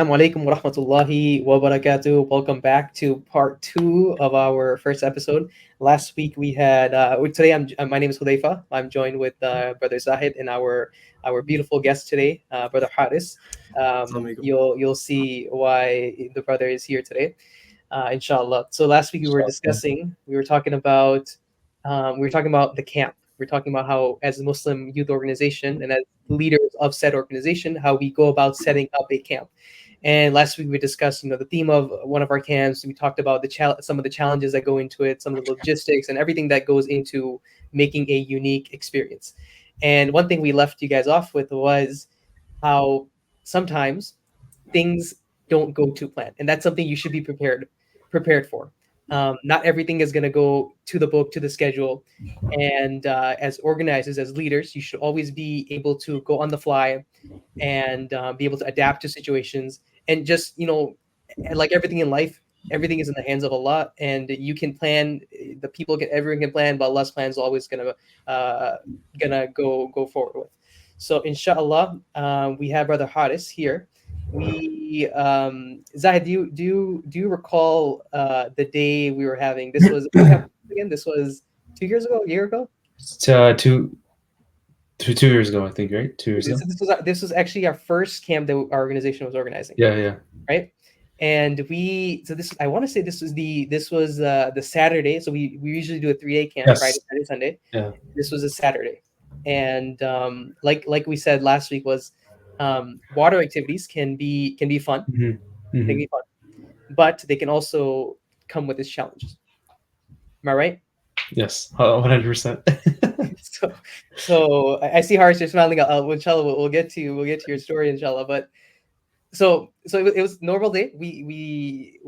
Assalamu alaikum wa rahmatullahi wa barakatuh. Welcome back to part two of our first episode. Last week we had today. My name is Hudayfa. I'm joined with brother Zahid and our beautiful guest today, brother Haris. Assalamualaikum. You'll see why the brother is here today, inshallah. So last week we were talking about the camp. We are talking about how, as a Muslim youth organization and as leaders of said organization, how we go about setting up a camp. And last week we discussed, the theme of one of our camps. We talked about some of the challenges that go into it, some of the logistics, and everything that goes into making a unique experience. And one thing we left you guys off with was how sometimes things don't go to plan, and that's something you should be prepared for. Not everything is going to go to the book, to the schedule, and as organizers, as leaders, you should always be able to go on the fly and be able to adapt to situations. And just, like everything in life, everything is in the hands of Allah, and you can plan. Everyone can plan, but Allah's plan is always gonna go forward with. So inshallah, we have brother Haris here. Zahid, do you recall the day we were having? This was again. This was 2 years ago, a year ago. Two years ago, I think, right? 2 years ago. This was actually our first camp that our organization was organizing. Yeah. Right. And I want to say this was the Saturday. So we usually do a 3-day camp, Yes. Friday, Saturday, Sunday. Yeah. This was a Saturday. And like we said last week was water activities can be fun. Mm-hmm. They can be fun. But they can also come with its challenges. Am I right? Yes, 100%. So I see Harsh, you're smiling. Inshallah, we'll get to your story, inshallah. But so it was normal day. We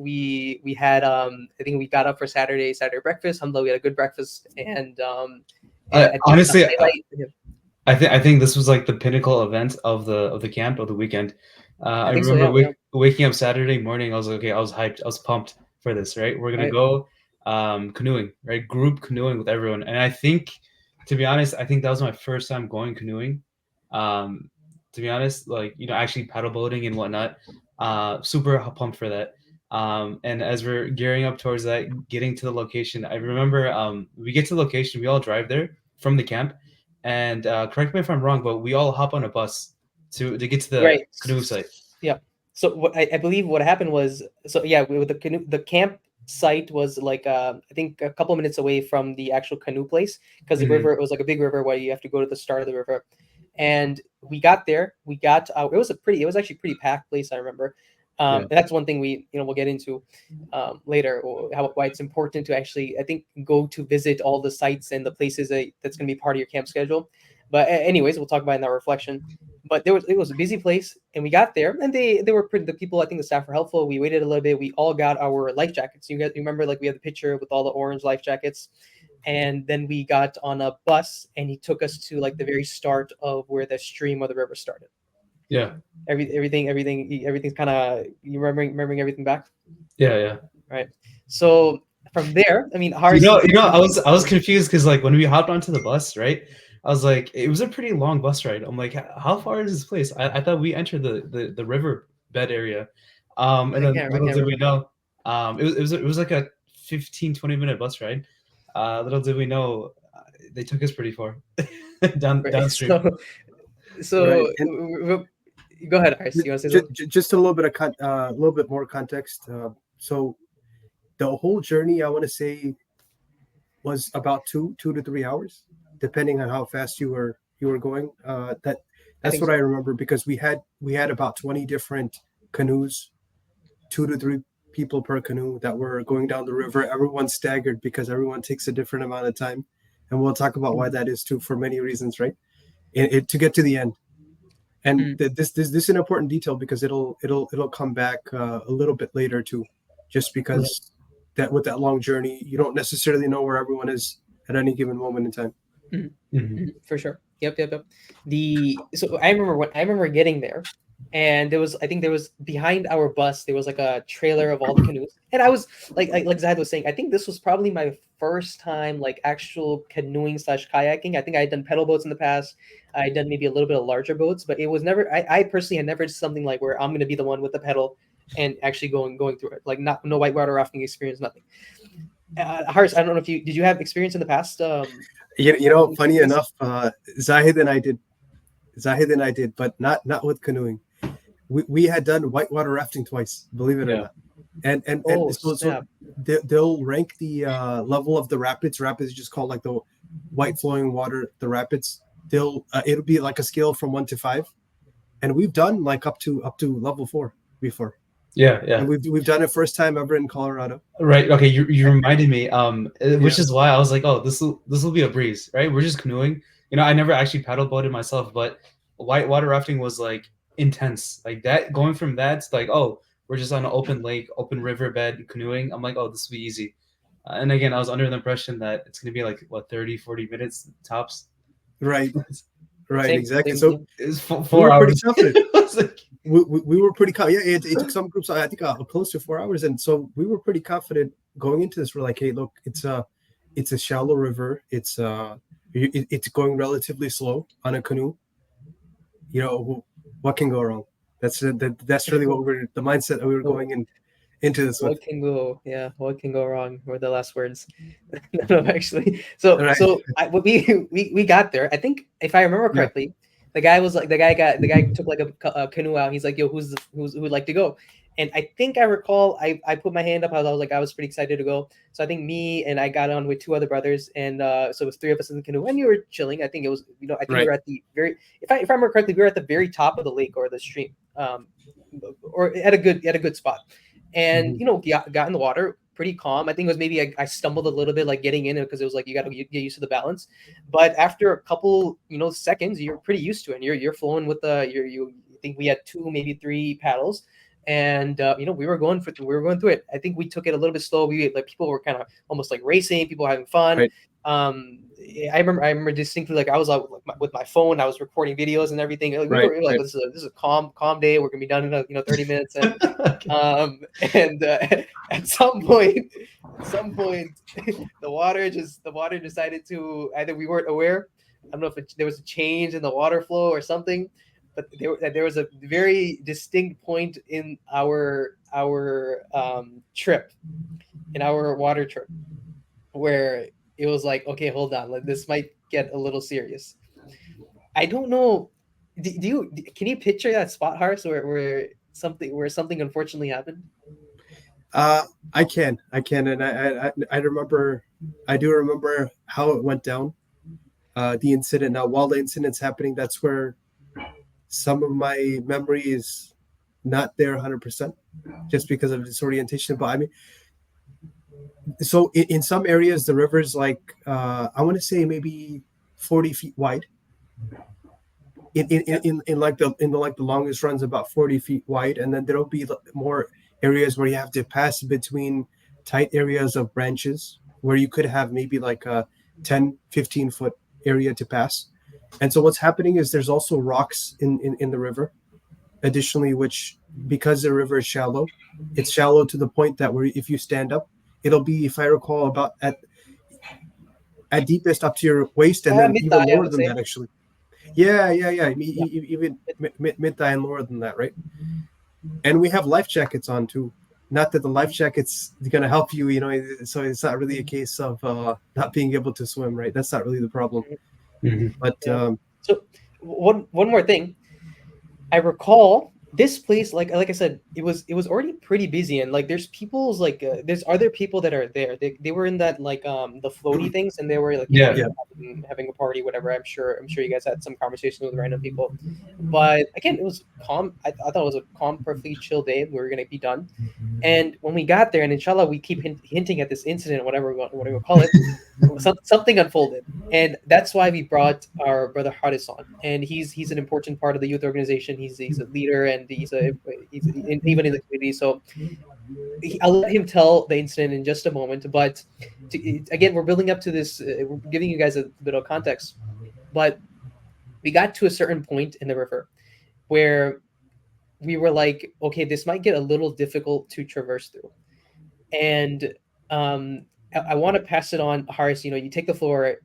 had I think we got up for Saturday breakfast. Alhamdulillah, we had a good breakfast, and honestly, I think this was like the pinnacle event of the camp, of the weekend. I remember waking up Saturday morning. I was like, okay, I was hyped. I was pumped for this. Right, we're gonna go canoeing, right? Group canoeing with everyone. And I think, to be honest, that was my first time going canoeing. To be honest, like, actually paddle boating and whatnot. Super pumped for that. And as we're gearing up towards that, getting to the location, I remember we get to the location, we all drive there from the camp, and correct me if I'm wrong, but we all hop on a bus to get to the canoe site. Yeah. So what I believe what happened was, with the canoe, the camp site was like I think a couple of minutes away from the actual canoe place, because the river, it was like a big river where you have to go to the start of the river. And we got there. It was actually a pretty packed place, I remember. And that's one thing we'll get into later, why it's important to actually, I think, go to visit all the sites and the places that's going to be part of your camp schedule. But anyways, we'll talk about it in our reflection. But it was a busy place, and we got there, and they were the people. I think the staff were helpful. We waited a little bit. We all got our life jackets. You remember, like, we had the picture with all the orange life jackets, and then we got on a bus, and he took us to like the very start of where the stream or the river started. Yeah. Everything's kind of, you remembering everything back. Yeah. Right. So from there, I mean, I was confused because, like, when we hopped onto the bus, right, I was like, it was a pretty long bus ride. I'm like, how far is this place? I thought we entered the river bed area. And then little did we know, it was like a 15-20 minute bus ride. Little did we know, they took us pretty far downstream. So go ahead, Ars. You want to say something? Just a little bit more context. So the whole journey, I want to say, was about 2 to 3 hours, depending on how fast you were going. That's what I remember, because we had about 20 different canoes, 2 to 3 people per canoe that were going down the river. Everyone staggered because everyone takes a different amount of time, and we'll talk about why that is too, for many reasons, right? To get to the end. And this is an important detail, because it'll come back a little bit later too, just because that with that long journey, you don't necessarily know where everyone is at any given moment in time. For sure. Yep. So I remember getting there, and I think there was behind our bus there was like a trailer of all the canoes, and I was like Zahid was saying, I think this was probably my first time like actual canoeing slash kayaking. I think I had done pedal boats in the past. I had done maybe a little bit of larger boats, but it was never. I personally had never did something like where I'm going to be the one with the pedal and actually going through it. Like not no whitewater rafting experience, nothing. Harsh, I don't know if you did you have experience in the past. Funny enough, Zahid and I did, but not with canoeing. We had done whitewater rafting twice, believe it or not. And so they'll rank the level of the rapids. Rapids is just called like the white flowing water, the rapids. It'll be like a scale from 1 to 5, and we've done like up to level 4 before. Yeah. And we've done it first time ever in Colorado. Right. Okay. You reminded me. Which is why I was like, oh, this will be a breeze, right? We're just canoeing. I never actually paddle boated myself, but whitewater rafting was like intense. Like that, going from that to like, oh, we're just on an open lake, open riverbed canoeing. I'm like, oh, this will be easy. And again, I was under the impression that it's gonna be like 30, 40 minutes tops. Right. Right. Exactly. So it's 4 hours. We were pretty confident. Yeah, it took some groups, I think, close to 4 hours, and so we were pretty confident going into this. We're like, hey, look, it's a shallow river. It's going relatively slow on a canoe. What can go wrong? That's really the mindset that we were going into this with. What can go wrong were the last words. No, actually. So we got there. I think if I remember correctly, the guy took like a canoe out. He's like, yo, who would like to go? And I think I recall I put my hand up. I was like, I was pretty excited to go. So I think me and I got on with 2 other brothers, and so it was 3 of us in the canoe, and we were chilling. I think it was, I think we were at the if I remember correctly, we were at the very top of the lake or the stream, or at a good spot. And got in the water pretty calm. I think it was maybe I stumbled a little bit like getting in it, because it was like you got to get used to the balance. But after a couple seconds, you're pretty used to it, and you're flowing with I think we had 2, maybe 3 paddles, and we were going through it. I think we took it a little bit slow. People were kind of almost like racing, people having fun. Right. I remember distinctly, like I was out with my phone, I was recording videos and everything. Like, we were like, this is a calm day. We're gonna be done in 30 minutes. And at some point, the water decided to, either we weren't aware. I don't know if there was a change in the water flow or something, but there was a very distinct point in our trip, in our water trip, where it was like, okay, hold on, like this might get a little serious. I don't know. Can you picture that spot, Harsh, where something unfortunately happened? I can, and I do remember how it went down. The incident. Now, while the incident's happening, that's where some of my memory is not there 100%, just because of disorientation. But I mean, so in some areas, the river's like, I want to say maybe 40 feet wide. In the longest runs, about 40 feet wide, and then there'll be more areas where you have to pass between tight areas of branches, where you could have maybe like a 10-15 foot area to pass. And so what's happening is there's also rocks in the river, additionally, which, because the river is shallow, it's shallow to the point that where if you stand up, it'll be, if I recall, about at deepest up to your waist, and then even lower than that, actually. Yeah. Even mid-thigh and lower than that, right? And we have life jackets on too. Not that the life jacket's going to help you, so it's not really a case of not being able to swim, right? That's not really the problem. Mm-hmm. But so one more thing, I recall this place, like I said, it was already pretty busy, and like there's people's like there's other people that are there. They were in that like the floaty things, and they were like having a party, whatever. I'm sure you guys had some conversations with random people, but again, it was calm. I thought it was a calm, perfectly chill day. We were gonna be done, and when we got there, and inshallah, we keep hinting at this incident, whatever we call it. Something unfolded, and that's why we brought our brother Haris on, and he's an important part of the youth organization. He's a leader, and he's even in the community. So I'll let him tell the incident in just a moment. But again, we're building up to this. We're giving you guys a bit of context. But we got to a certain point in the river where we were like, okay, this might get a little difficult to traverse through. And I want to pass it on, Haris. You take the floor.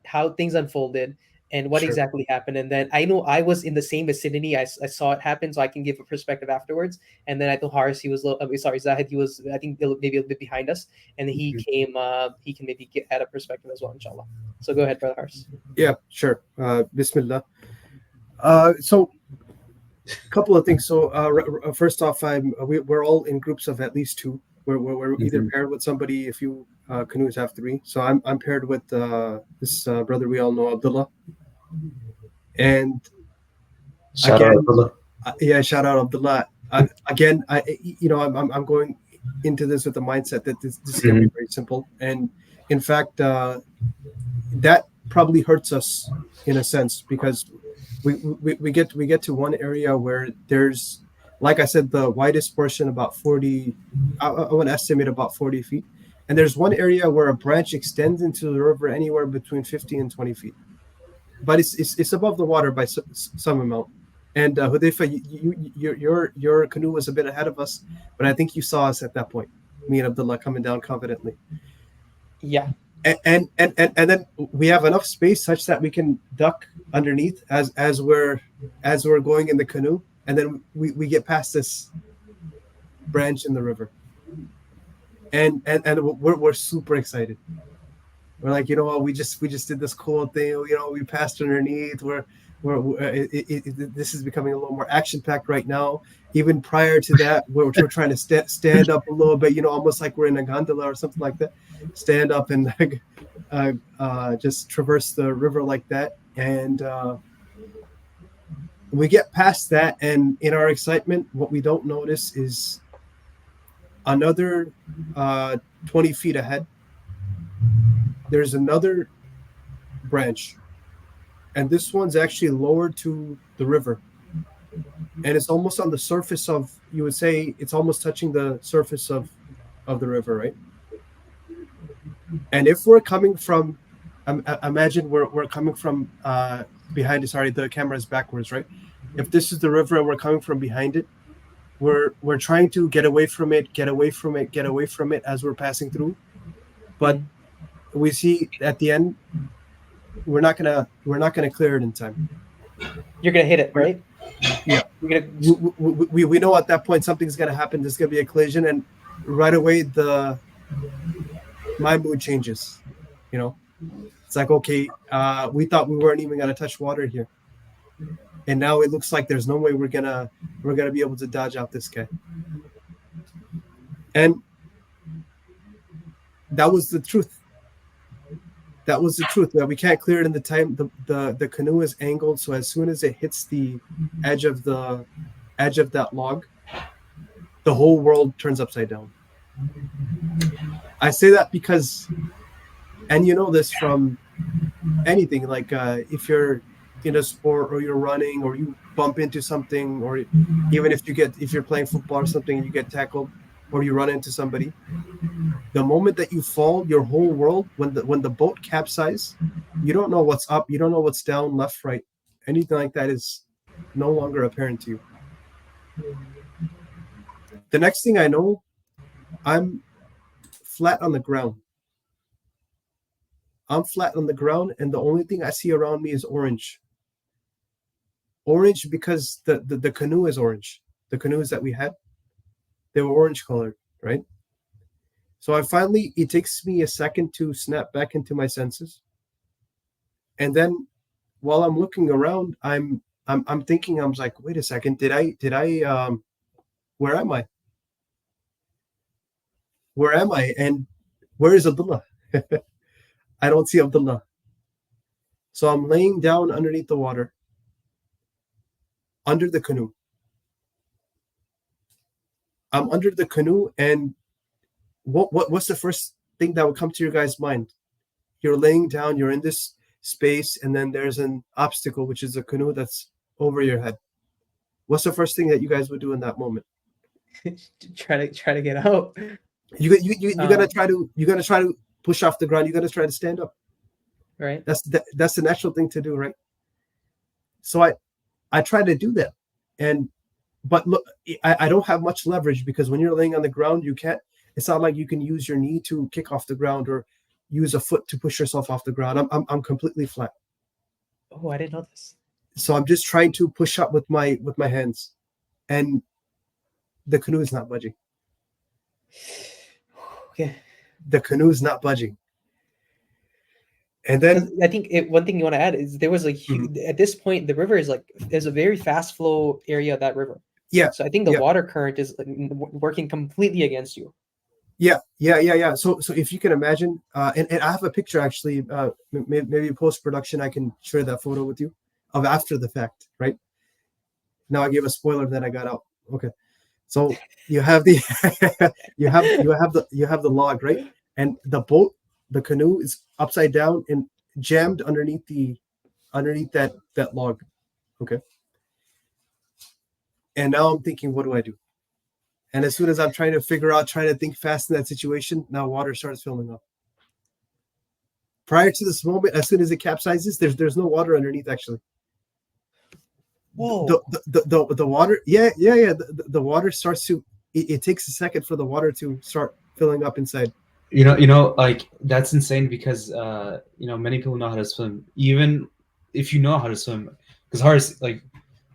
How things unfolded, and what Sure. exactly happened, and then I know I was in the same vicinity. I saw it happen, so I can give a perspective afterwards. And then I told Haris he was sorry, Zahid, he was, I think, maybe a bit behind us, and he came. He can maybe add a perspective as well, inshallah. So go ahead, brother Haris. Yeah, sure. Bismillah. So a couple of things. So first off, we're all in groups of at least two. We're either paired with somebody. If you canoes have three, so I'm paired with this brother we all know, Abdullah. And Shout out Abdullah. Yeah, shout out Abdullah. Again, I'm going into this with the mindset that this is going to be very simple. And in fact, that probably hurts us in a sense, because we get to one area where there's, like I said, the widest portion about 40. I want to estimate about 40 feet, and there's one area where a branch extends into the river anywhere between 50 and 20 feet, but it's above the water by some amount. And Hudayfa, your canoe was a bit ahead of us, but I think you saw us at that point, me and Abdullah coming down confidently. Yeah. And then we have enough space such that we can duck underneath as we're going in the canoe, and then we get past this branch in the river, and we're super excited. We're like, we just did this cool thing. We passed underneath. This is becoming a little more action packed right now. Even prior to that, we're trying to stand up a little bit, almost like we're in a gondola or something like that. Stand up and just traverse the river like that. And we get past that, and in our excitement, what we don't notice is another 20 feet ahead. There's another branch, and this one's actually lowered to the river, and it's almost on the surface of, you would say, it's almost touching the surface of the river, right? And if we're coming from, imagine we're coming from behind it. Sorry, the camera is backwards, right? If this is the river and we're coming from behind it, we're trying to get away from it as we're passing through, but we see at the end we're not gonna clear it in time. You're gonna hit it, right? Yeah. We know at that point something's gonna happen. There's gonna be a collision, and right away my mood changes. It's like, okay, we thought we weren't even gonna touch water here, and now it looks like there's no way we're gonna be able to dodge out this guy. And that was the truth. That we can't clear it in the time. The canoe is angled, so as soon as it hits the edge of that log, the whole world turns upside down. I say that because, and you know this from anything, like if you're in a sport or you're running or you bump into something, or even if you're playing football or something and you get tackled or you run into somebody, the moment that you fall, your whole world, when the boat capsizes, you don't know what's up, you don't know what's down, left, right, anything like that is no longer apparent to you. The next thing I know, I'm flat on the ground. I'm flat on the ground, and the only thing I see around me is orange. Orange because the canoe is orange. The canoes that we had, they were orange colored, right? So it takes me a second to snap back into my senses. And then while I'm looking around, I'm thinking, I was like, wait a second, did I where am I? Where am I? And where is Abdullah? I don't see Abdullah. So I'm laying down underneath the water, under the canoe. I'm under the canoe, and what's the first thing that would come to your guys' mind? You're laying down, you're in this space, and then there's an obstacle, which is a canoe that's over your head. What's the first thing that you guys would do in that moment? try to get out. You gotta try to push off the ground. You gotta try to stand up. Right. That's the natural thing to do, right? So I try to do that, and but look, I don't have much leverage because when you're laying on the ground, you can't. It's not like you can use your knee to kick off the ground or use a foot to push yourself off the ground. I'm completely flat. Oh, I didn't know this. So I'm just trying to push up with my hands, and the canoe is not budging. Okay. The canoe is not budging. And then I think one thing you want to add is there was at this point the river is there's a very fast flow area of that river. Yeah. So I think the water current is working completely against you. Yeah. So if you can imagine, and I have a picture actually, maybe post production I can share that photo with you of after the fact, right? Now I gave a spoiler, then I got out. Okay. So you have the you have the log, right? And the canoe is upside down and jammed underneath that log. Okay. And now I'm thinking, what do I do? And as soon as I'm trying to think fast in that situation, now water starts filling up. Prior to this moment, as soon as it capsizes, there's no water underneath actually. Whoa. The water, the water starts to. It takes a second for the water to start filling up inside. Like that's insane because many people know how to swim. Even if you know how to swim, because hard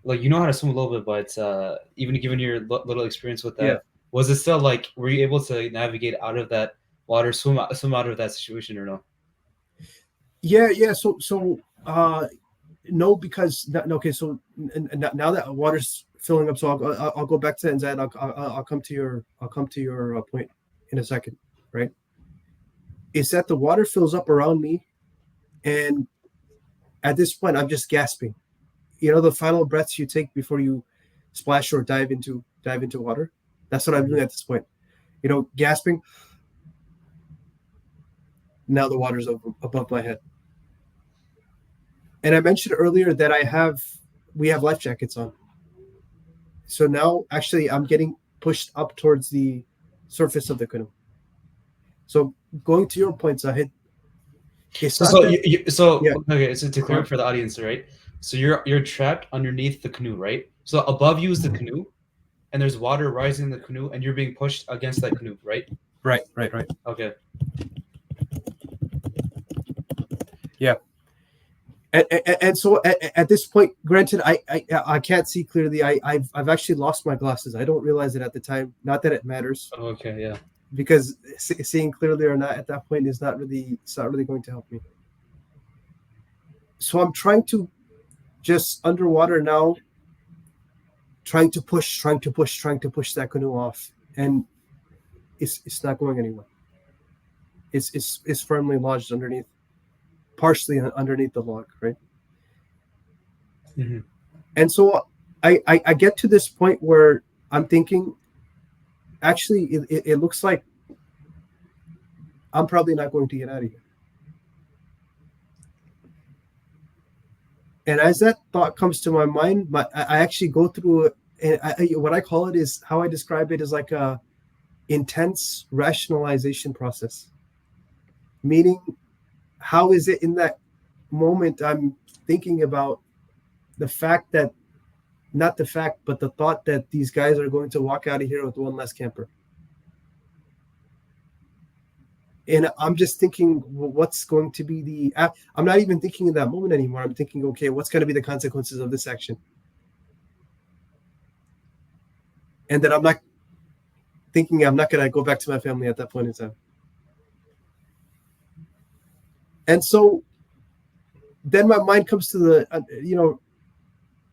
like you know how to swim a little bit, but even given your little experience with that, was it still were you able to navigate out of that water, swim out of that situation or no? Yeah. So no, because okay. So now that water's filling up, so I'll go back to Zad. I'll come to your point in a second, right? Is that the water fills up around me, and at this point I'm just gasping. The final breaths you take before you splash or dive into water. That's what I'm doing at this point. Gasping. Now the water's above my head. And I mentioned earlier that we have life jackets on. So now actually I'm getting pushed up towards the surface of the canoe. So going to your point, Zahid. Okay, so to clear up for the audience, right? So you're trapped underneath the canoe, right? So above you is the canoe, and there's water rising in the canoe, and you're being pushed against that canoe, right? Right. Okay. Yeah. And so at this point, granted, I can't see clearly. I've actually lost my glasses. I don't realize it at the time. Not that it matters. Okay, yeah. Because seeing clearly or not at that point it's not really going to help me. So I'm trying to just underwater now, trying to push that canoe off, and it's not going anywhere. It's firmly lodged partially underneath the log, right? Mm-hmm. And so I get to this point where I'm thinking, actually, it looks like I'm probably not going to get out of here. And as that thought comes to my mind, I actually go through what I call it is, how I describe it is like a intense rationalization process. Meaning, how is it in that moment I'm thinking about the fact that, not the fact, but the thought that these guys are going to walk out of here with one less camper. And I'm just thinking, what's going to be I'm not even thinking in that moment anymore. I'm thinking, okay, what's going to be the consequences of this action? And then I'm not thinking I'm not going to go back to my family at that point in time. And so then my mind comes to the,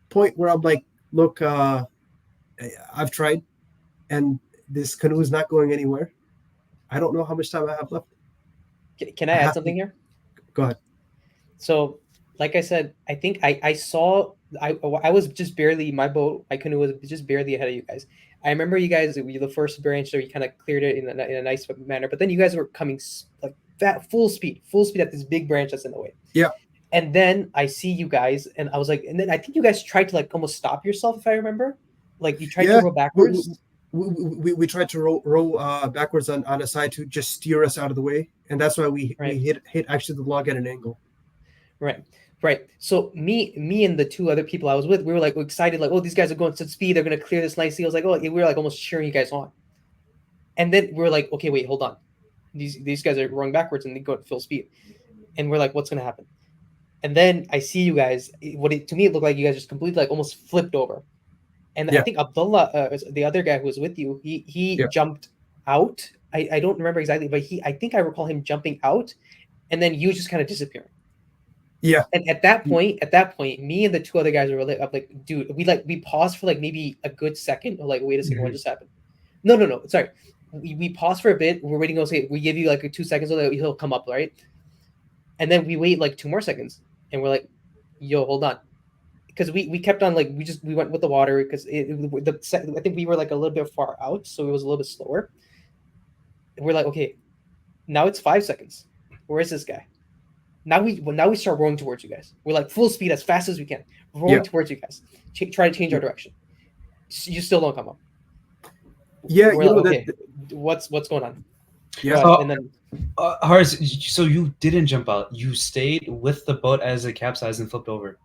point where I'm like, look, I've tried and this canoe is not going anywhere. I don't know how much time I have left. Can I add something here? Go ahead. So, like I said, I think I saw, I was just barely, my canoe was just barely ahead of you guys. I remember you guys, the first branch, so you kind of cleared it in a nice manner, but then you guys were coming full speed at this big branch that's in the way. Yeah. And then I see you guys, and I was like, and then I think you guys tried to almost stop yourself, if I remember. Like you tried to row backwards. We tried to row backwards on a side to just steer us out of the way, and that's why we hit actually the log at an angle. Right. Right. So me and the two other people I was with, we were like excited, like, oh, these guys are going to speed, they're gonna clear this nicely. I was like, oh, we were like almost cheering you guys on. And then we were like, okay, wait, hold on. These guys are going backwards and they go at full speed. And we're like, what's gonna happen? And then I see you guys. To me it looked like you guys just completely like almost flipped over. And I think Abdullah, the other guy who was with you, he jumped out. I don't remember exactly, but I think I recall him jumping out, and then you just kind of disappearing. Yeah. And at that point, me and the two other guys were like, dude, we paused for like maybe a good second, or like, wait a second, what just happened? No, sorry. We paused for a bit. We're waiting. Okay, we give you like 2 seconds so that he'll come up, right? And then we wait like 2 more seconds, and we're like, yo, hold on. Because we kept on like we went with the water because I think we were like a little bit far out, so it was a little bit slower. And we're like, okay, now it's 5 seconds. Where is this guy? Now we start rowing towards you guys. We're like full speed as fast as we can, rowing towards you guys. Try to change our direction. You still don't come up. Yeah, we're like, okay, what's going on? Yeah, and then Haris, so you didn't jump out. You stayed with the boat as it capsized and flipped over.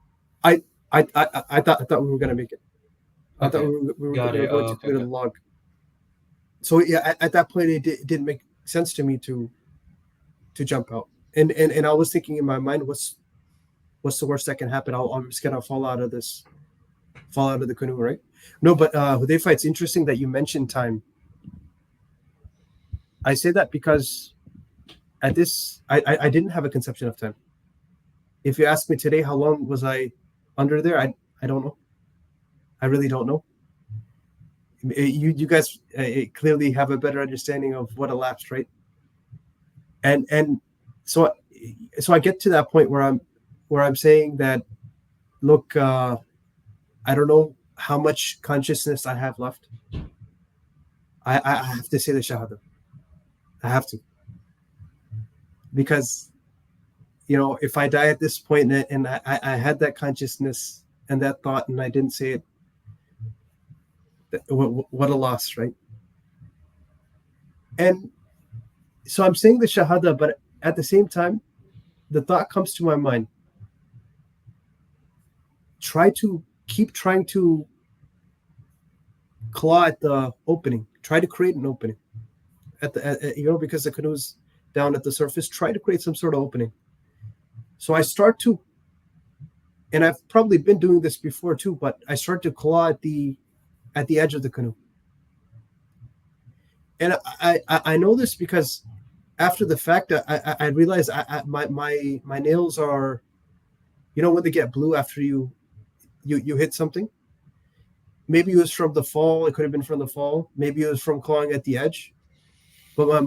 I thought we were gonna make it. I thought we were going to clear the log. So yeah, at that point it didn't make sense to me to jump out. And I was thinking in my mind, what's the worst that can happen? I'm just gonna fall out of the canoe, right? No, but Hudayfa, it's interesting that you mentioned time. I say that because at this, I didn't have a conception of time. If you ask me today, how long was I under there? I don't know. I really don't know. You guys clearly have a better understanding of what elapsed, right? And so I get to that point where I'm saying that, look, I don't know how much consciousness I have left. I have to say the Shahada. I have to. Because, if I die at this point and I had that consciousness and that thought and I didn't say it, what a loss, right? And so I'm saying the Shahada, but at the same time, the thought comes to my mind. Keep trying to claw at the opening. Try to create an opening because the canoe's down at the surface. Try to create some sort of opening. So I start to, and I've probably been doing this before too, but I start to claw at the edge of the canoe. And I know this because after the fact, I realized my nails are, when they get blue after you hit something. Maybe it was from the fall. It could have been from the fall. Maybe it was from clawing at the edge. But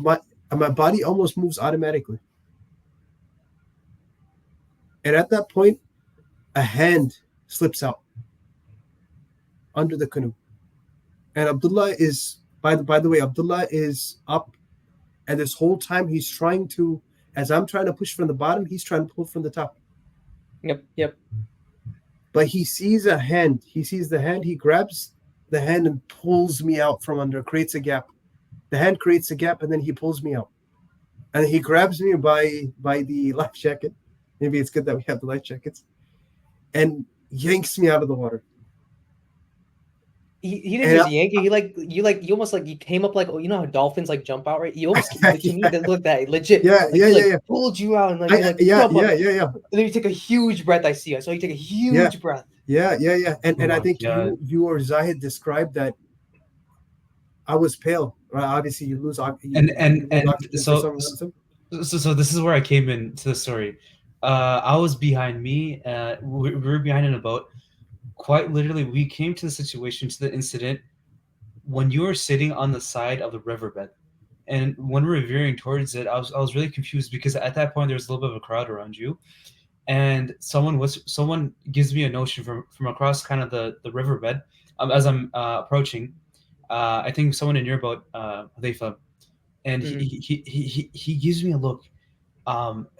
my body almost moves automatically. And at that point, a hand slips out under the canoe. And Abdullah is, by the way, Abdullah is up. And this whole time he's trying to, as I'm trying to push from the bottom, he's trying to pull from the top. Yep. But he sees a hand. He sees the hand. He grabs the hand and pulls me out from under, creates a gap. The hand creates a gap, and then he pulls me out. And he grabs me by the life jacket. Maybe it's good that we have the life jackets. And yanks me out of the water. He didn't just yank you. You almost like you came up like, how dolphins like jump out, right? You almost to me that looked that legit. Yeah. Pulled you out and yeah. And then you take a huge breath. I saw you take a huge breath. Yeah. And I think you or Zahid described that I was pale. Right? Obviously, you lose. So this is where I came into the story. I was behind me. We were behind in a boat. Quite literally, we came to the situation, to the incident, when you were sitting on the side of the riverbed. And when we were veering towards it, I was really confused because at that point there was a little bit of a crowd around you. And someone gives me a notion from across kind of the riverbed as I'm approaching. I think someone in your boat, Hudayfa, and he gives me a look,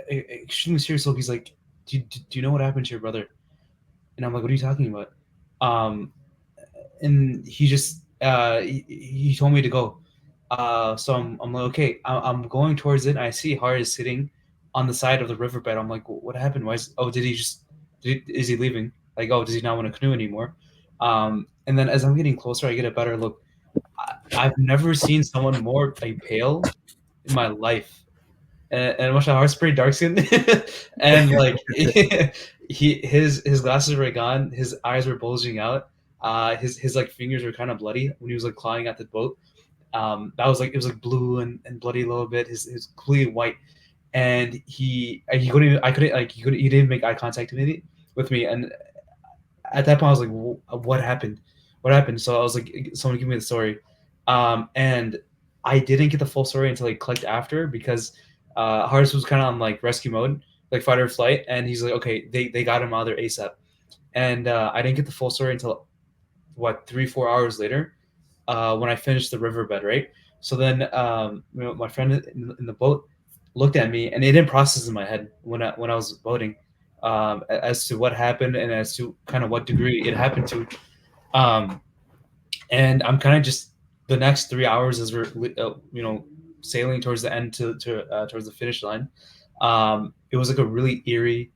extremely serious look. He's like, do you know what happened to your brother? And I'm like, what are you talking about? And he just he told me to go. So I'm like, okay, I'm going towards it. And I see Haris sitting on the side of the riverbed. I'm like, what happened? Did he just is he leaving? Like, oh, does he not want to canoe anymore? And then as I'm getting closer, I get a better look. I've never seen someone more like pale in my life. And Masha Hart's pretty dark skinned, and like his glasses were gone, his eyes were bulging out, his like fingers were kind of bloody when he was like clawing at the boat. That was like it was like blue and bloody a little bit. His completely white, and he couldn't even, I couldn't like he didn't make eye contact with me, and at that point I was like, what happened? What happened? So I was like, someone give me the story, and I didn't get the full story until I clicked after because Hardest was kind of on like rescue mode, like fight or flight, and he's like, okay, they got him out of there ASAP, and I didn't get the full story until what 3-4 hours later, when I finished the riverbed, right? So then my friend in the boat looked at me, and it didn't process in my head when I was boating, as to what happened and as to kind of what degree it happened to. And I'm kind of just the next 3 hours as we're sailing towards the end towards the finish line. It was like a really eerie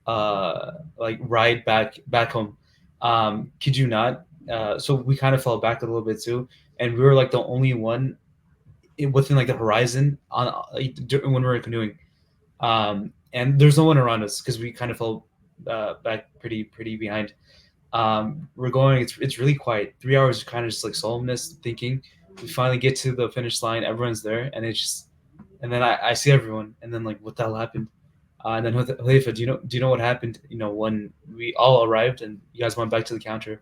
like ride back home. Kid you not? So we kind of fell back a little bit too, and we were like the only one within like the horizon on when we were canoeing. And there's no one around us because we kind of fell back pretty behind. We're going. It's really quiet. 3 hours, kind of just like solemnness, thinking. We finally get to the finish line. Everyone's there, and it's just. And then I see everyone, and then like, what the hell happened? And then Halifa, do you know what happened? When we all arrived and you guys went back to the counter.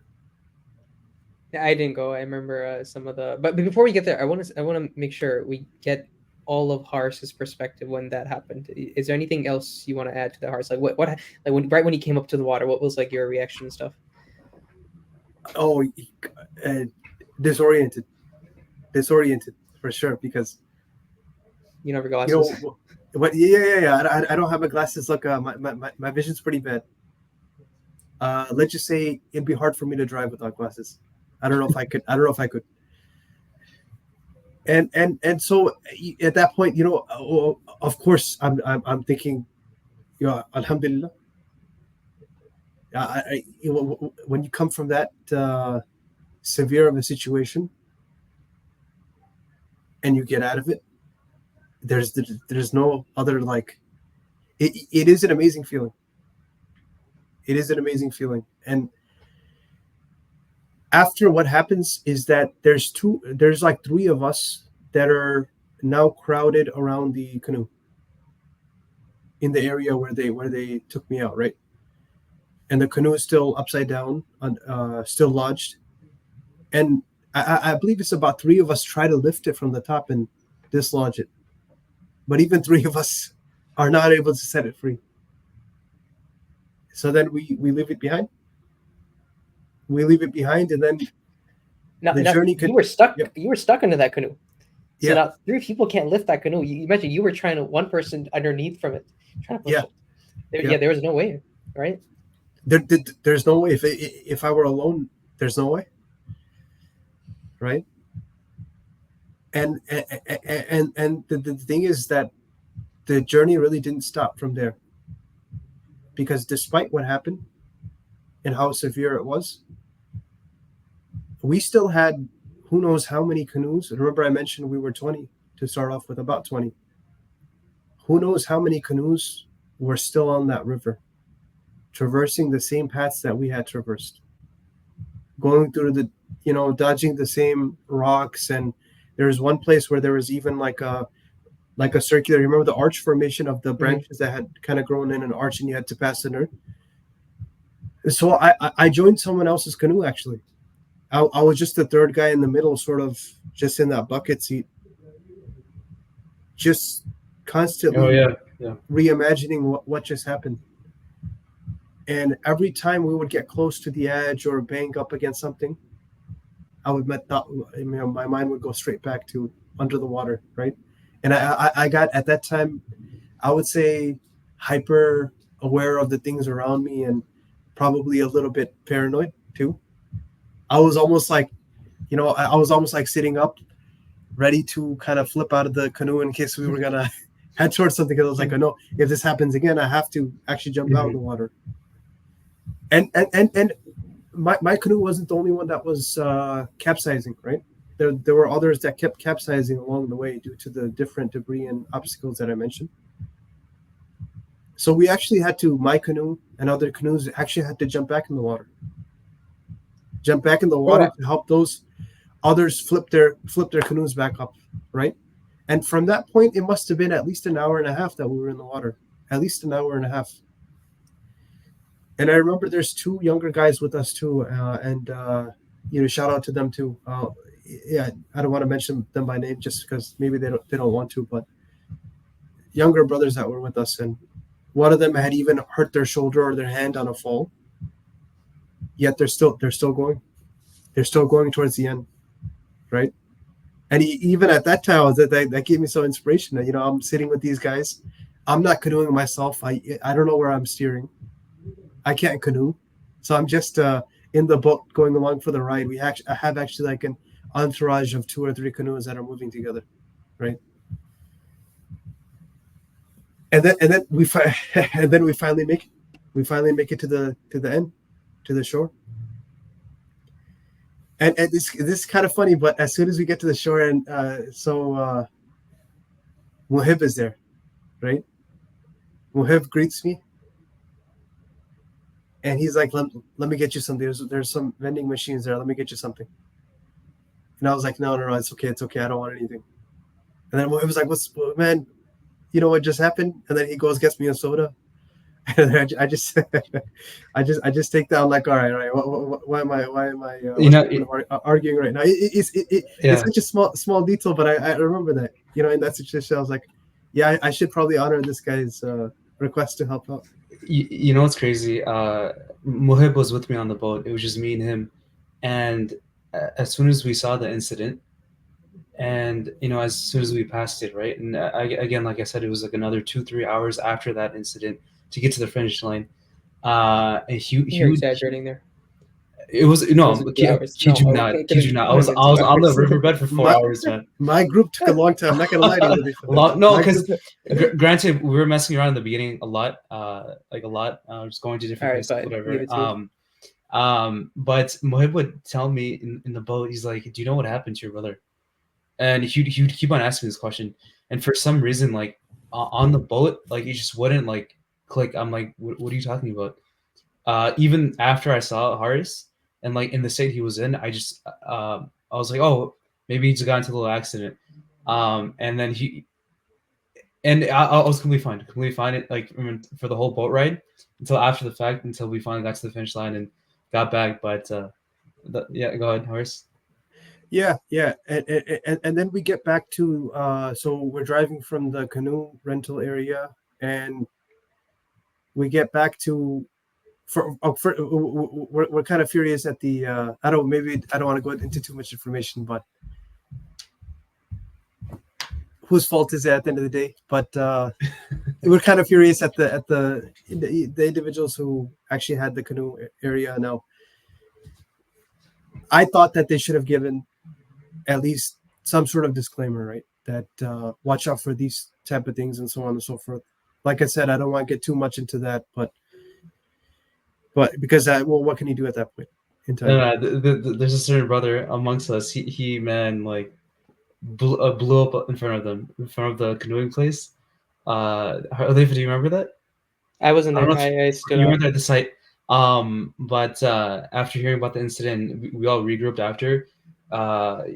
I didn't go. I remember some of the. But before we get there, I want to make sure we get all of Hars's perspective when that happened. Is there anything else you want to add to the Hars? Like what like when he came up to the water, what was like your reaction and stuff? Oh, disoriented for sure, because you don't have your glasses. Yeah. I don't have my glasses. Look, my vision's pretty bad. Let's just say it'd be hard for me to drive without glasses. I don't know if I could. And so at that point, of course, I'm thinking, Alhamdulillah. When you come from that severe of a situation and you get out of it, there's no other like. It is an amazing feeling. It is an amazing feeling, and after what happens is that there's like 3 of us that are now crowded around the canoe in the area where they took me out, right? And the canoe is still upside down, still lodged. And I believe it's about 3 of us try to lift it from the top and dislodge it. But even 3 of us are not able to set it free. So then we leave it behind. We leave it behind, and then journey you were stuck. Yep. You were stuck into that canoe. So yeah. now 3 people can't lift that canoe. You imagine you were trying to one person underneath from it, trying to push it. There was no way, right? There's no way. If I were alone, there's no way, right? And the thing is that the journey really didn't stop from there, because despite what happened and how severe it was, we still had who knows how many canoes. Remember I mentioned we were 20 to start off with, about 20. Who knows how many canoes were still on that river, traversing the same paths that we had traversed, going through the, dodging the same rocks. And there was one place where there was even like a circular, you remember the arch formation of the branches that had kind of grown in an arch, and you had to pass under. So I joined someone else's canoe, actually. I was just the 3rd guy in the middle, sort of just in that bucket seat, just constantly reimagining what just happened. And every time we would get close to the edge or bang up against something, my mind would go straight back to under the water, right? And I got, at that time, I would say, hyper aware of the things around me, and probably a little bit paranoid too. I was almost like sitting up, ready to kind of flip out of the canoe in case we were gonna head towards something. Because I was like, I know if this happens again, I have to actually jump out of the water. And my canoe wasn't the only one that was capsizing, right? There were others that kept capsizing along the way due to the different debris and obstacles that I mentioned. So we actually had to, my canoe and other canoes actually had to jump back in the water. Jump back in the water to help those others flip their canoes back up, right? And from that point, it must have been at least an hour and a half that we were in the water. At least an hour and a half. And I remember there's two younger guys with us too, and shout out to them too. Yeah, I don't want to mention them by name just because maybe they don't want to, but younger brothers that were with us, and one of them had even hurt their shoulder or their hand on a fall. Yet they're still going. They're still going towards the end, right? And even at that time, that gave me some inspiration. That I'm sitting with these guys. I'm not canoeing myself. I don't know where I'm steering. I can't canoe, so I'm just in the boat going along for the ride. I have actually like an entourage of 2 or 3 canoes that are moving together, right? And then we and then we finally make it to the end, to the shore. And this is kind of funny, but as soon as we get to the shore, and Muhib is there, right? Muhib greets me, and he's like, let me get you something. There's some vending machines there. Let me get you something. And I was like, no, it's okay. I don't want anything. And then Muhib was like, man, you know what just happened? And then he goes, gets me a soda. And I just I just take that. I'm like, all right. Why am I arguing right now? It's such a small detail, but I remember that. In that situation, I was like, yeah, I should probably honor this guy's request to help out. You know what's crazy? Muhib was with me on the boat. It was just me and him. And as soon as we saw the incident, and as soon as we passed it, right? And again, like I said, it was like another 2-3 hours after that incident to get to the finish line. And You're exaggerating there. It was no, kid you not. I was on the riverbed for 4 hours, man. My group took a long time. I'm not gonna lie to you. No, because granted, we were messing around in the beginning a lot, just going to different places, whatever. But Mohib would tell me in the boat, he's like, "Do you know what happened to your brother?" And he'd keep on asking this question, and for some reason, like on the boat, like it just wouldn't like click. I'm like, what are you talking about? Even after I saw Haris and like in the state he was in, I was like, oh, maybe he just got into a little accident. And then I was completely fine. It like for the whole boat ride until after the fact, until we finally got to the finish line and got back. But yeah, go ahead, Haris. Yeah, and then we get back to so we're driving from the canoe rental area, and we get back to we're kind of furious at the I don't want to go into too much information, but whose fault is it at the end of the day? But we're kind of furious at the individuals who actually had the canoe area. Now, I thought that they should have given at least some sort of disclaimer, right? That watch out for these type of things and so on and so forth. Like I said, I don't want to get too much into that, but because what can you do at that point in time? There's a certain brother amongst us. He man, like blew up in front of them, in front of the canoeing place. Alifa, do you remember that? I wasn't there. I stood you weren't at the site. But after hearing about the incident, we all regrouped after.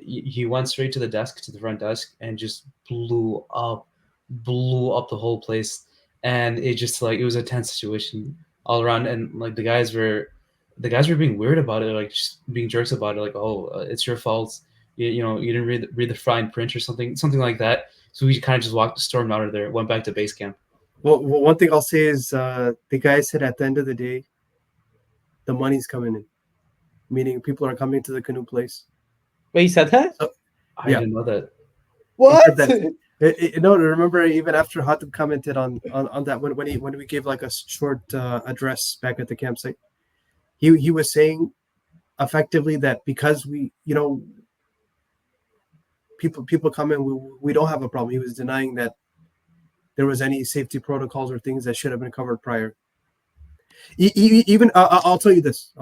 He went straight to the front desk, and just blew up the whole place. And it just like it was a tense situation all around, and like the guys were being weird about it, like just being jerks about it, like, oh, it's your fault. You didn't read the fine print or something like that. So we kind of just stormed out of there, went back to base camp. Well, one thing I'll say is the guy said at the end of the day, the money's coming in, meaning people are coming to the canoe place. Wait, he said that? So, I didn't know that. What? No, remember even after Hatib commented on that when we gave like a short address back at the campsite, he was saying effectively that because we people come in, we don't have a problem. He was denying that there was any safety protocols or things that should have been covered prior. Even I'll tell you this.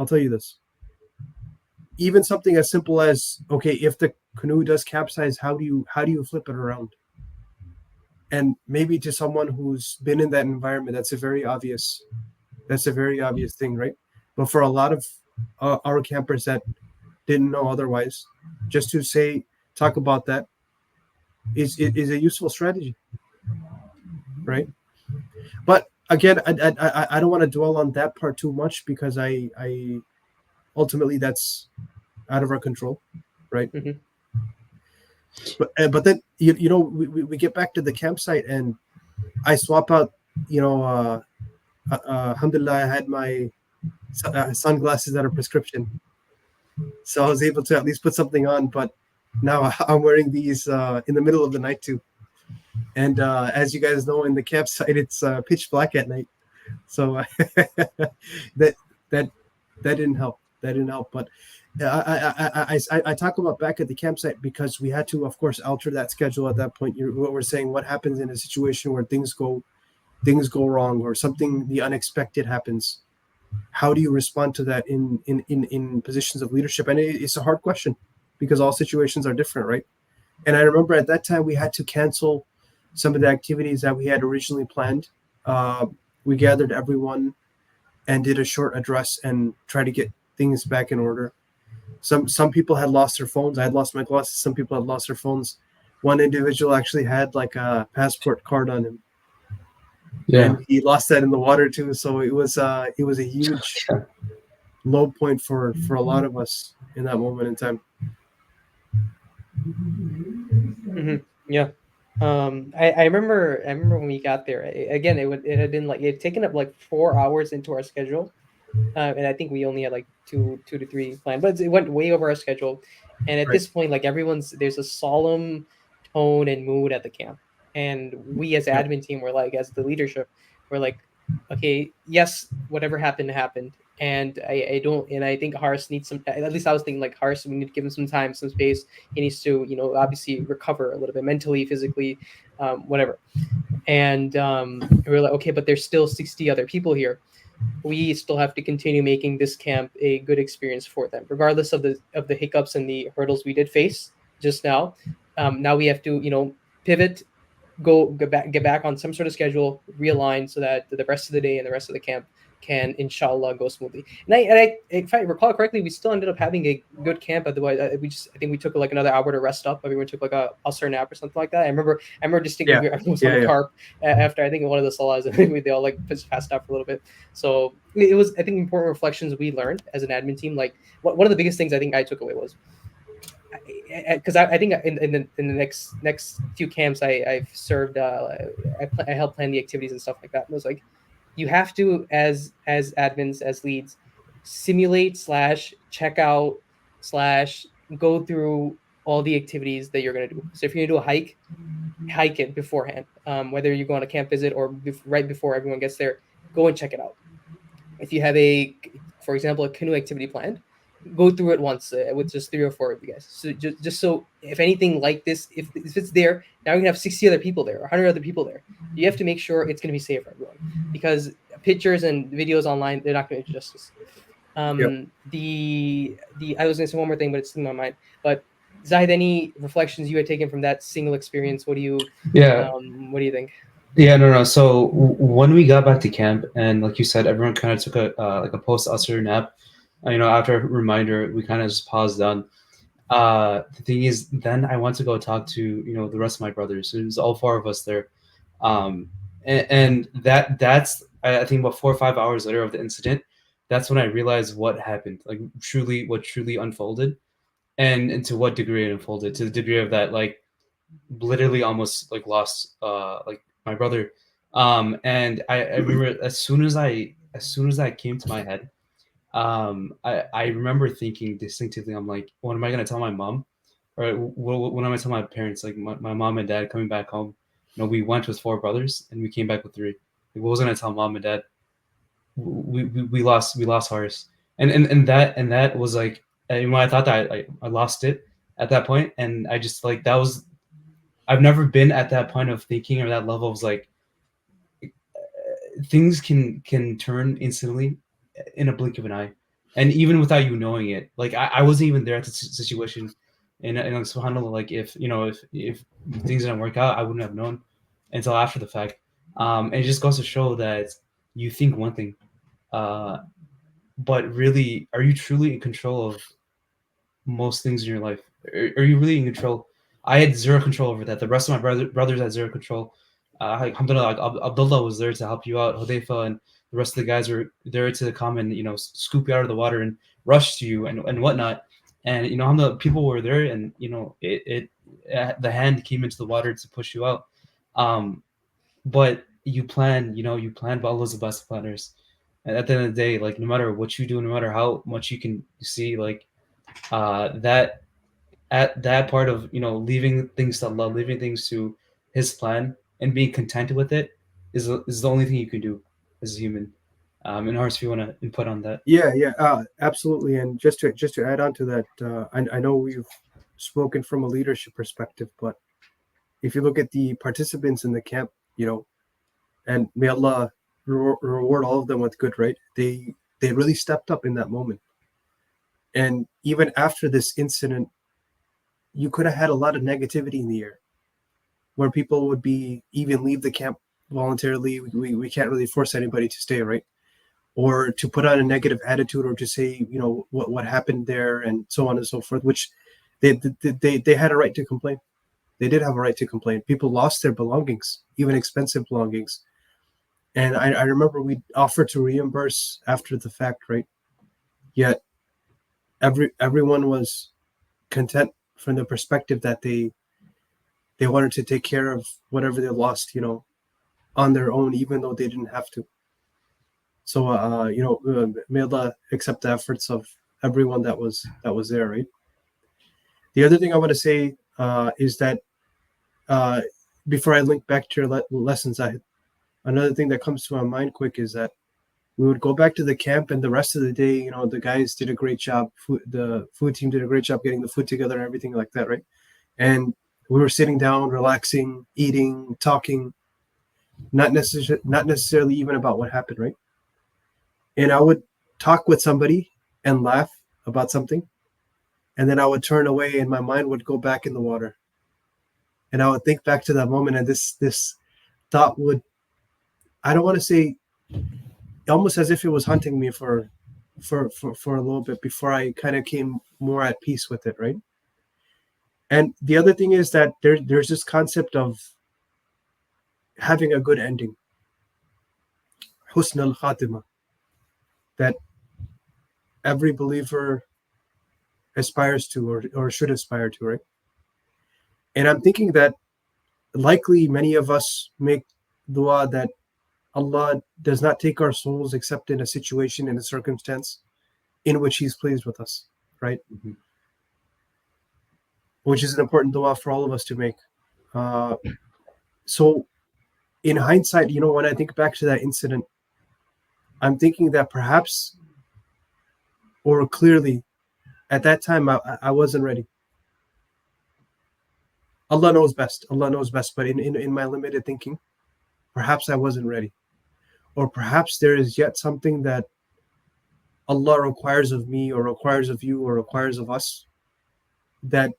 Even something as simple as, okay, if the canoe does capsize, how do you flip it around? And maybe to someone who's been in that environment, that's a very obvious thing, right? But for a lot of our campers that didn't know otherwise, just to talk about that is a useful strategy, right? But again, I don't want to dwell on that part too much, because I ultimately that's out of our control, right? Mm-hmm. But then we get back to the campsite, and I swap out, alhamdulillah, I had my sunglasses that are prescription, so I was able to at least put something on. But now I'm wearing these in the middle of the night too, and as you guys know, in the campsite it's pitch black at night, so that that didn't help. But I talk about back at the campsite because we had to, of course, alter that schedule at that point. What we're saying, what happens in a situation where things go wrong, or something the unexpected happens? How do you respond to that in positions of leadership? And it's a hard question, because all situations are different, right? And I remember at that time we had to cancel some of the activities that we had originally planned. We gathered everyone and did a short address and tried to get things back in order. Some people had lost their phones. I had lost my glasses. Some people had lost their phones. One individual actually had like a passport card on him, and he lost that in the water too. So it was a huge low point for a lot of us in that moment in time. Mm-hmm. Yeah. I remember when we got there. Again, it had been like it had taken up like 4 hours into our schedule, and I think we only had like two to three planned, but it went way over our schedule. And at Right. this point, like there's a solemn tone and mood at the camp, and we as Yep. admin team were like, as the leadership, we're like, okay, yes, whatever happened happened, and I don't, and I think Haris needs some. At least I was thinking like Haris, we need to give him some time, some space. He needs to, obviously recover a little bit mentally, physically, whatever. And we were like, okay, but there's still 60 other people here. We still have to continue making this camp a good experience for them, regardless of the hiccups and the hurdles we did face just now. Now we have to, pivot, get back on some sort of schedule, realign so that the rest of the day and the rest of the camp can inshallah go smoothly. And if I recall correctly, we still ended up having a good camp. Otherwise, I think we took like another hour to rest up. Everyone took like a usher nap or something like that. I remember distinctly everyone was on the tarp after I think one of the salahs. I think they all like passed out for a little bit. So it was, I think, important reflections we learned as an admin team. Like one of the biggest things I think I took away was, because I think in the next few camps I've served, I helped plan the activities and stuff like that. And it was like, you have to, as admins, as leads, simulate slash check out slash go through all the activities that you're going to do. So if you're going to do a hike it beforehand, whether you go on a camp visit or right before everyone gets there, go and check it out. If you have for example, a canoe activity planned, go through it once with just 3 or 4 of you guys. So just so if anything like this, if it's there, now you're gonna have 60 other people there, 100 other people there. You have to make sure it's gonna be safe for everyone, because pictures and videos online, they're not gonna do justice. Yep. The I was gonna say one more thing, but it's in my mind. But Zahid, any reflections you had taken from that single experience? What do you think? Yeah, no. So when we got back to camp, and like you said, everyone kind of took a post usher nap. After a reminder, we kind of just paused on. The thing is, then I went to go talk to the rest of my brothers. It was all 4 of us there, and that's I think about 4 or 5 hours later of the incident. That's when I realized what happened, like what truly unfolded, and to what degree it unfolded. To the degree of that, like literally almost like lost like my brother. And I remember as soon as that came to my head, I remember thinking distinctively, I'm like, what am I gonna tell my mom? Or what am I telling my parents? Like my mom and dad coming back home. We went with 4 brothers and we came back with 3. Like, what was I gonna tell mom and dad? We lost Horace. And that was like, I thought that I lost it at that point, and I just like that was, I've never been at that point of thinking, or that level of like things can turn instantly in a blink of an eye, and even without you knowing it. Like I wasn't even there at the situation, and like subhanallah, like if if things didn't work out, I wouldn't have known until after the fact. And it just goes to show that you think one thing, but really, are you truly in control of most things in your life? Are you really in control? I had zero control over that. The rest of my brothers had zero control. Alhamdulillah, like Abdullah was there to help you out. Hudayfa and the rest of the guys were there to come and scoop you out of the water and rush to you and whatnot. And the people were there, and the hand came into the water to push you out. But you plan, but Allah's the best planners. And at the end of the day, like no matter what you do, no matter how much you can see, like that at that part of leaving things to Allah, leaving things to His plan, and being contented with it is the only thing you can do as a human. And Ars, if you want to input on that. Yeah, absolutely. And just to add on to that, I know we've spoken from a leadership perspective, but if you look at the participants in the camp, and may Allah reward all of them with good, right? They really stepped up in that moment. And even after this incident, you could have had a lot of negativity in the air, where people would even leave the camp voluntarily. We can't really force anybody to stay, right? Or to put on a negative attitude, or to say, what happened there, and so on and so forth, which they had a right to complain. They did have a right to complain. People lost their belongings, even expensive belongings. And I remember we offered to reimburse after the fact, right? Yet everyone was content from the perspective that they wanted to take care of whatever they lost, on their own, even though they didn't have to. So, may Allah accept the efforts of everyone that was there, right? The other thing I want to say is that before I link back to your lessons, another thing that comes to my mind quick is that we would go back to the camp, and the rest of the day, the guys did a great job. The food team did a great job getting the food together and everything like that, right? And we were sitting down, relaxing, eating, talking, not necessarily even about what happened, right? And I would talk with somebody and laugh about something, and then I would turn away, and my mind would go back in the water, and I would think back to that moment, and this thought would, I don't want to say, almost as if it was hunting me for a little bit before I kind of came more at peace with it, right? And the other thing is that there's this concept of having a good ending, husn al-khatima, that every believer aspires to, or should aspire to, right? And I'm thinking that likely many of us make dua that Allah does not take our souls except in a situation, in a circumstance in which He's pleased with us, right? Mm-hmm. Which is an important dua for all of us to make. So in hindsight, when I think back to that incident, I'm thinking that perhaps, or clearly, at that time, I wasn't ready. Allah knows best. Allah knows best. But in my limited thinking, perhaps I wasn't ready. Or perhaps there is yet something that Allah requires of me, or requires of you, or requires of us, that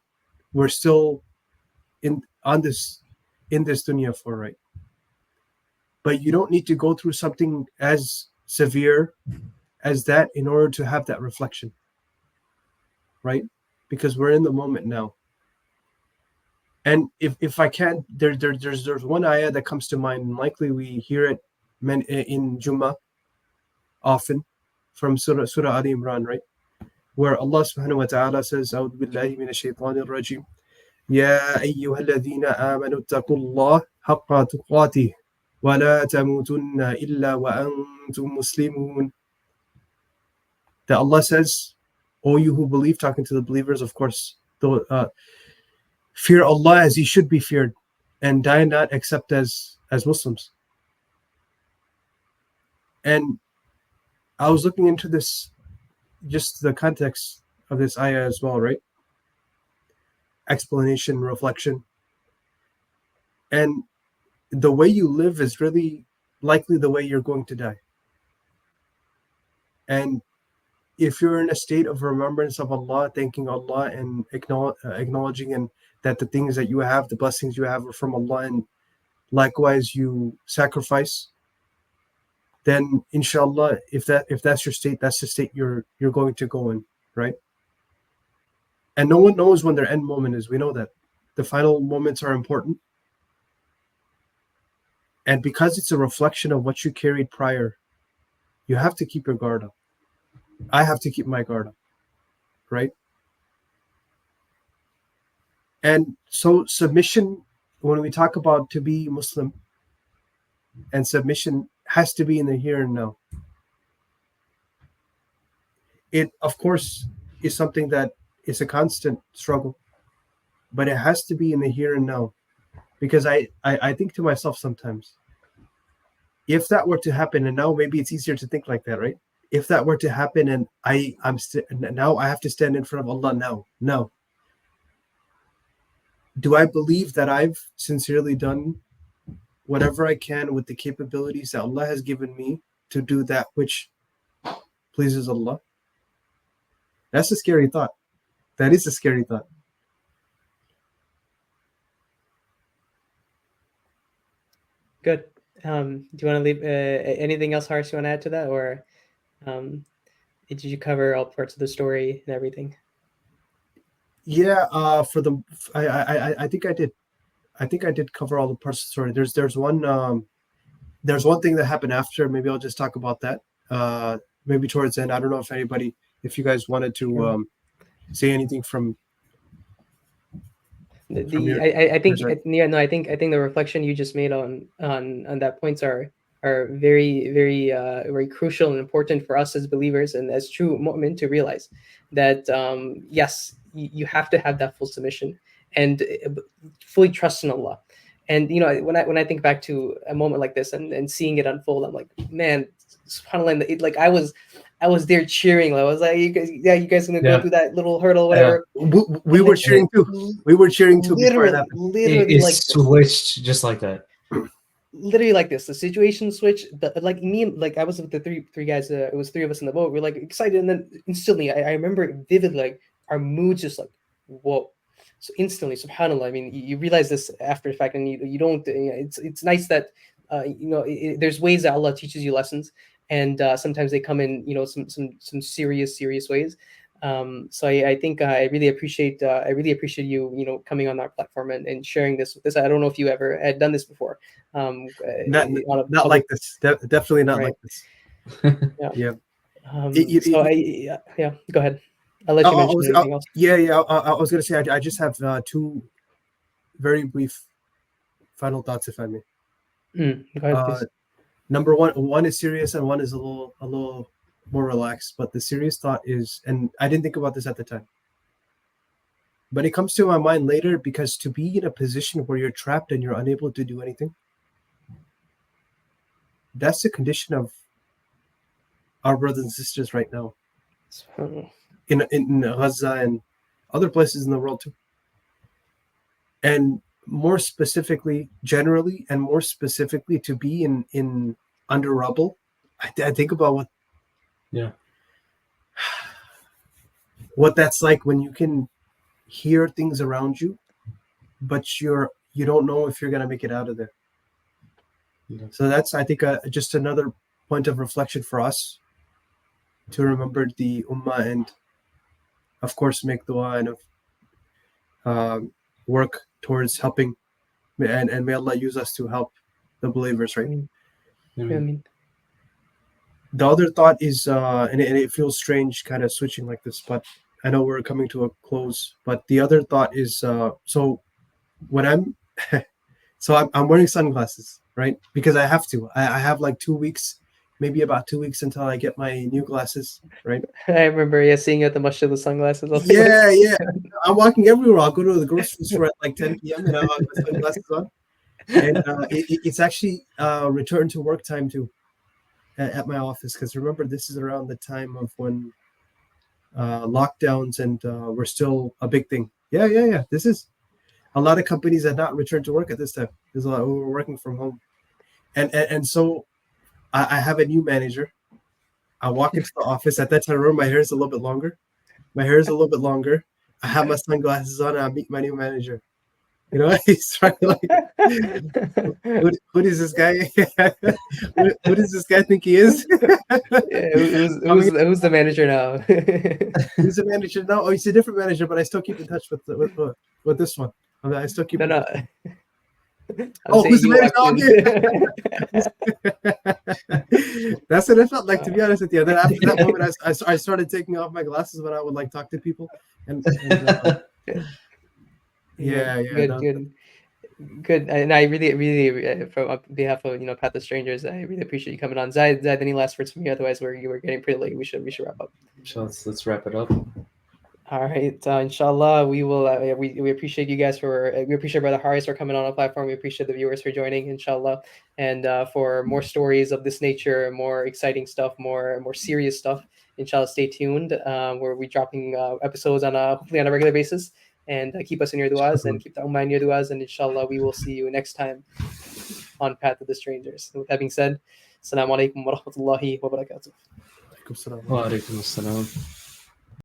we're still in this dunya for, right? But you don't need to go through something as severe as that in order to have that reflection, right? Because we're in the moment now. And if I can, there's one ayah that comes to mind, and likely we hear it in Jummah often, from Surah Ali Imran, right? Where Allah subhanahu wa ta'ala says, A'udhu billahi minash shaitanir rajim, Ya ayyuhalladhina amanu taqullaha haqqa tuqatih wa la tamutunna illa wa antum muslimun. That Allah says, O you who believe, talking to the believers, of course, fear Allah as He should be feared, and die not except as Muslims. And I was looking into this, just the context of this ayah as well, right? Explanation, reflection. And the way you live is really likely the way you're going to die. And if you're in a state of remembrance of Allah, thanking Allah and acknowledging and that the things that you have, the blessings you have are from Allah, and likewise you sacrifice, then inshallah, if that's your state, that's the state you're going to go in, right? And no one knows when their end moment is. We know that the final moments are important, and because it's a reflection of what you carried prior, you have to keep your guard up. I have to keep my guard up, right? And so submission, when we talk about to be Muslim, and submission has to be in the here and now. It, of course, is something that is a constant struggle, but it has to be in the here and now. Because I think to myself sometimes, if that were to happen, and now maybe it's easier to think like that, right? If that were to happen and now I have to stand in front of Allah now. Do I believe that I've sincerely done whatever I can with the capabilities that Allah has given me to do that which pleases Allah? That's a scary thought. That is a scary thought. Good. Do you want to leave anything else, Harsh, you want to add to that, or did you cover all parts of the story and everything? Yeah, I think I did. I think I did cover all the parts of the story. There's one thing that happened after. Maybe I'll just talk about that. Maybe towards the end. I don't know if you guys wanted to say anything from. I think the reflection you just made on that points are very very very crucial and important for us as believers and as true mu'min to realize that yes, you have to have that full submission and fully trust in Allah. And when I think back to a moment like this and seeing it unfold, I'm like, man, subhanAllah, like I was there cheering. I was like, you guys gonna go through that little hurdle, whatever. We were cheering too. We were cheering too. Literally, it like switched just like that. Literally like this. The situation switched. Like me, like I was with the three guys. It was three of us in the boat. We're like excited, and then instantly, I remember vividly, like our moods just like whoa. So instantly, subhanallah. I mean, you realize this after the fact, and you don't. It's nice that there's ways that Allah teaches you lessons, and sometimes they come in some serious ways. So I think I really appreciate you coming on our platform and sharing this with us. I don't know if you ever had done this before. Not like this. Definitely not like this. Yeah. Go ahead. I'll let you mention anything else. I was going to say I just have two very brief final thoughts, if I may. Go ahead, please. Number one is serious and one is a little more relaxed. But the serious thought is, and I didn't think about this at the time, but it comes to my mind later, because to be in a position where you're trapped and you're unable to do anything, that's the condition of our brothers and sisters right now in Gaza and other places in the world too. And more specifically, generally, and more specifically, to be in under rubble, I think about what that's like when you can hear things around you, but you don't know if you're gonna make it out of there. Yeah. So that's, I think, just another point of reflection for us to remember the ummah, and of course make dua and work towards helping, and may Allah use us to help the believers, right? Ameen. The other thought is, and it feels strange kind of switching like this, but I know we're coming to a close. But the other thought is, so when I'm wearing sunglasses, right? Because I have to. I have like 2 weeks, maybe about 2 weeks until I get my new glasses, right? I remember seeing you at the masjid with sunglasses. Yeah. I'm walking everywhere. I'll go to the grocery store at like 10 p.m. and I'll have my sunglasses on. And it's actually return to work time too at my office, because remember, this is around the time of when lockdowns and were still a big thing. Yeah. This is a lot of companies that not returned to work at this time. There's a lot. We're working from home. And so I have a new manager. I walk into the office. At that time, I remember my hair is a little bit longer. I have my sunglasses on, and I meet my new manager. You know, he's trying to who does this guy? who does this guy think he is? Who's the manager now? Who's the manager now? Oh, he's a different manager, but I still keep in touch with this one. I still keep. No. Who's the manager? That's what it felt like, to be honest with you. Then after that moment, I started taking off my glasses when I would like talk to people, and Good. And I really, from behalf of Path of Strangers, I really appreciate you coming on. Zaid, any last words from you? Otherwise, we're getting pretty late. We should wrap up. So let's wrap it up. All right, inshallah, we will. We appreciate you guys we appreciate Brother Haris for coming on our platform. We appreciate the viewers for joining, inshallah, and for more stories of this nature, more exciting stuff, more serious stuff. Inshallah, stay tuned. Where we dropping episodes hopefully on a regular basis, and keep us in your du'as and keep the ummah in your du'as, and inshallah, we will see you next time on Path of the Strangers. And with that being said, Assalamu alaikum wa rahmatullahi wa barakatuh. Wa alaikum assalam.